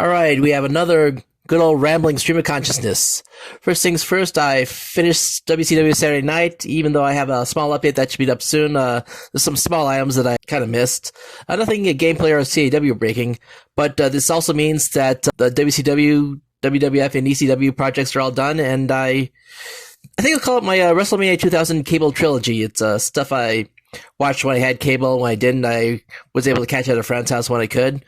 All right, we have another good old rambling stream of consciousness. First things first, I finished WCW Saturday Night, even though I have a small update that should be up soon. There's some small items that I kind of missed. Nothing gameplay or CAW breaking, but this also means that the WCW, WWF, and ECW projects are all done, and I think I'll call it my WrestleMania 2000 cable trilogy. It's stuff I watched when I had cable. When I didn't, I was able to catch it at a friend's house when I could.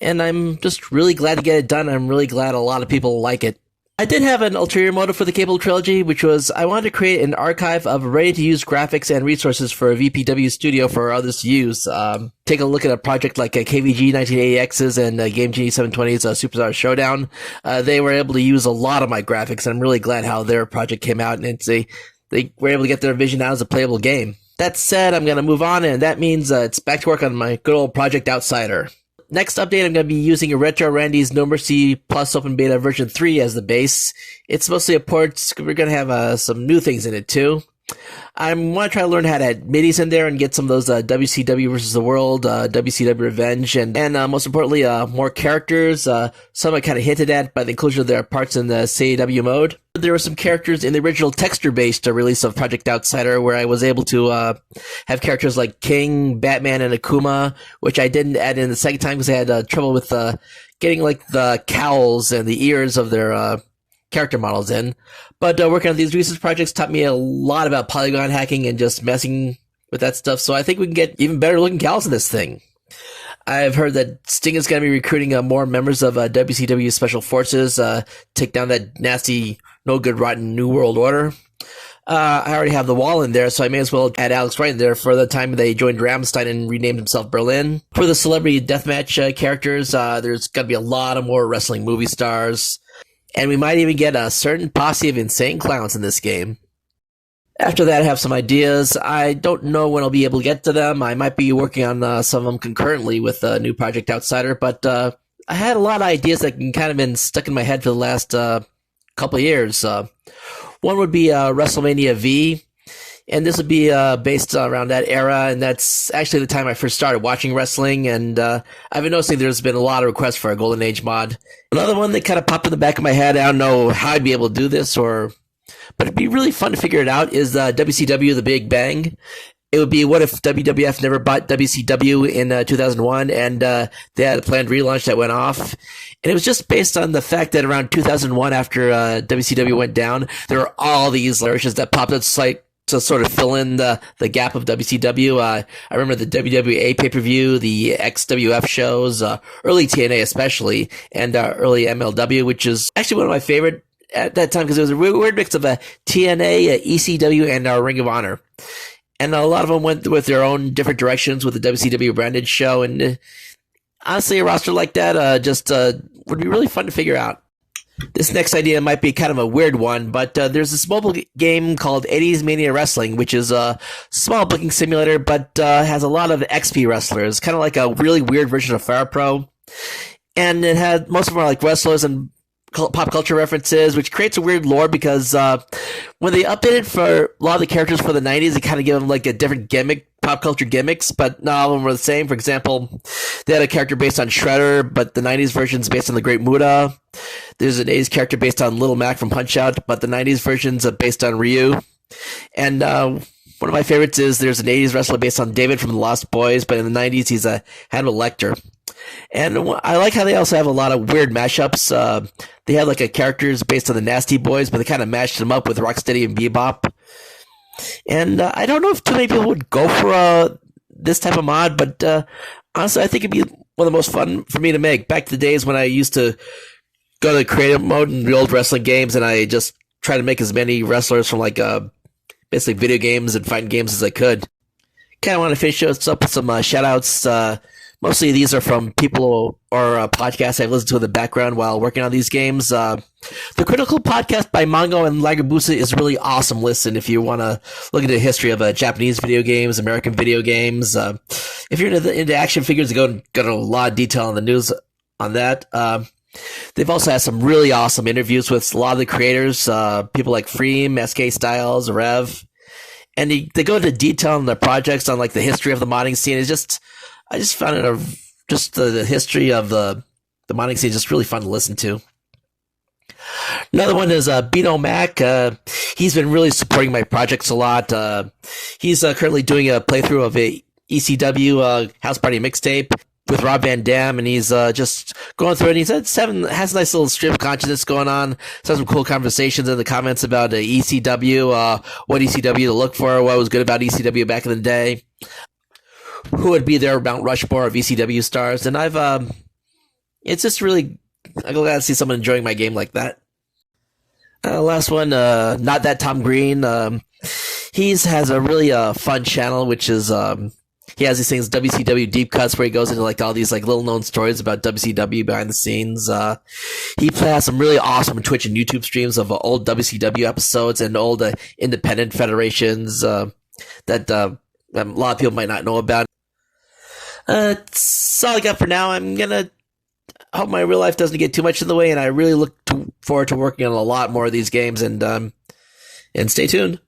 And I'm just really glad to get it done. I'm really glad a lot of people like it. I did have an ulterior motive for the cable trilogy, which was I wanted to create an archive of ready-to-use graphics and resources for a VPW studio for others to use. Take a look at a project like KVG 1980X's and Game Genie 720's Superstar Showdown. They were able to use a lot of my graphics, and I'm really glad how their project came out, and they were able to get their vision out as a playable game. That said, I'm going to move on, and that means it's back to work on my good old Project Outsider. Next update, I'm going to be using a Retro Randy's No Mercy Plus Open Beta version 3 as the base. It's mostly a port. We're going to have some new things in it too. I want to try to learn how to add midis in there and get some of those WCW versus the World, WCW Revenge, and most importantly, more characters. Some I kind of hinted at by the inclusion of their parts in the CAW mode. There were some characters in the original texture-based release of Project Outsider where I was able to have characters like King, Batman, and Akuma, which I didn't add in the second time because I had trouble with getting like the cowls and the ears of their character models in. But working on these recent projects taught me a lot about polygon hacking and just messing with that stuff, so I think we can get even better looking cows in this thing. I've heard that Sting is going to be recruiting more members of WCW Special Forces, take down that nasty, no good, rotten New World Order. I already have the Wall in there, so I may as well add Alex Wright in there for the time they joined Rammstein and renamed himself Berlin. For the celebrity deathmatch characters, there's going to be a lot of more wrestling movie stars. And we might even get a certain posse of insane clowns in this game. After that, I have some ideas. I don't know when I'll be able to get to them. I might be working on some of them concurrently with a new Project Outsider, but I had a lot of ideas that can kind of been stuck in my head for the last couple of years. One would be WrestleMania V, and this would be based around that era, and that's actually the time I first started watching wrestling, and I've been noticing there's been a lot of requests for a Golden Age mod. Another one that kind of popped in the back of my head, I don't know how I'd be able to do this, but it'd be really fun to figure it out, is WCW The Big Bang. It would be what if WWF never bought WCW in 2001, and they had a planned relaunch that went off. And it was just based on the fact that around 2001, after WCW went down, there were all these flourishes that popped up to sort of fill in the gap of WCW. I remember the WWA pay-per-view, the XWF shows, early TNA especially, and early MLW, which is actually one of my favorite at that time because it was a weird mix of TNA, ECW, and Ring of Honor. And a lot of them went with their own different directions with the WCW branded show. And honestly, a roster like that just would be really fun to figure out. This next idea might be kind of a weird one, but there's this mobile game called 80s Mania Wrestling, which is a small booking simulator, but has a lot of XP wrestlers, kind of like a really weird version of Fire Pro. And it had most of them are like wrestlers and pop culture references, which creates a weird lore because when they updated for a lot of the characters for the 90s, they kind of give them like a different gimmick, pop culture gimmicks, but not all of them were the same. For example, they had a character based on Shredder, but the 90s version is based on the Great Muta. There's an 80s character based on Little Mac from Punch-Out, but the 90s version's based on Ryu. And one of my favorites is there's an 80s wrestler based on David from The Lost Boys, but in the 90s he's a Hannibal Lecter. And I like how they also have a lot of weird mashups. They had like a characters based on the Nasty Boys, but they kind of mashed them up with Rocksteady and Bebop. And I don't know if too many people would go for this type of mod, but honestly, I think it'd be one of the most fun for me to make. Back to the days when I used to go to creative mode in the old wrestling games, and I just try to make as many wrestlers from like basically video games and fighting games as I could. Kind of want to finish us up with some shoutouts. Mostly these are from people or podcasts I've listened to in the background while working on these games. The Critical Podcast by Mongo and Lagabusa is a really awesome listen if you want to look into the history of Japanese video games, American video games. If you're into action figures, they got a lot of detail on the news on that. They've also had some really awesome interviews with a lot of the creators, people like Freem, SK Styles, Rev. And they go into detail on their projects, on like the history of the modding scene. I just found it just the history of the the modding scene is just really fun to listen to. Another one is Bino Mac. He's been really supporting my projects a lot. He's currently doing a playthrough of a ECW House Party mixtape with Rob Van Dam, and he's just going through it. He's has a nice little stream of consciousness going on. He's had some cool conversations in the comments about ECW, what ECW to look for, what was good about ECW back in the day, who would be their Mount Rushmore of ECW stars. And it's just really, I'm glad to see someone enjoying my game like that. Last one, Not That Tom Green. He has a really fun channel, which is he has these things, WCW deep cuts, where he goes into like all these like little known stories about WCW behind the scenes. He has some really awesome Twitch and YouTube streams of old WCW episodes and old independent federations that a lot of people might not know about. That's all I got for now. I'm gonna hope my real life doesn't get too much in the way, and I really look forward to working on a lot more of these games. And stay tuned.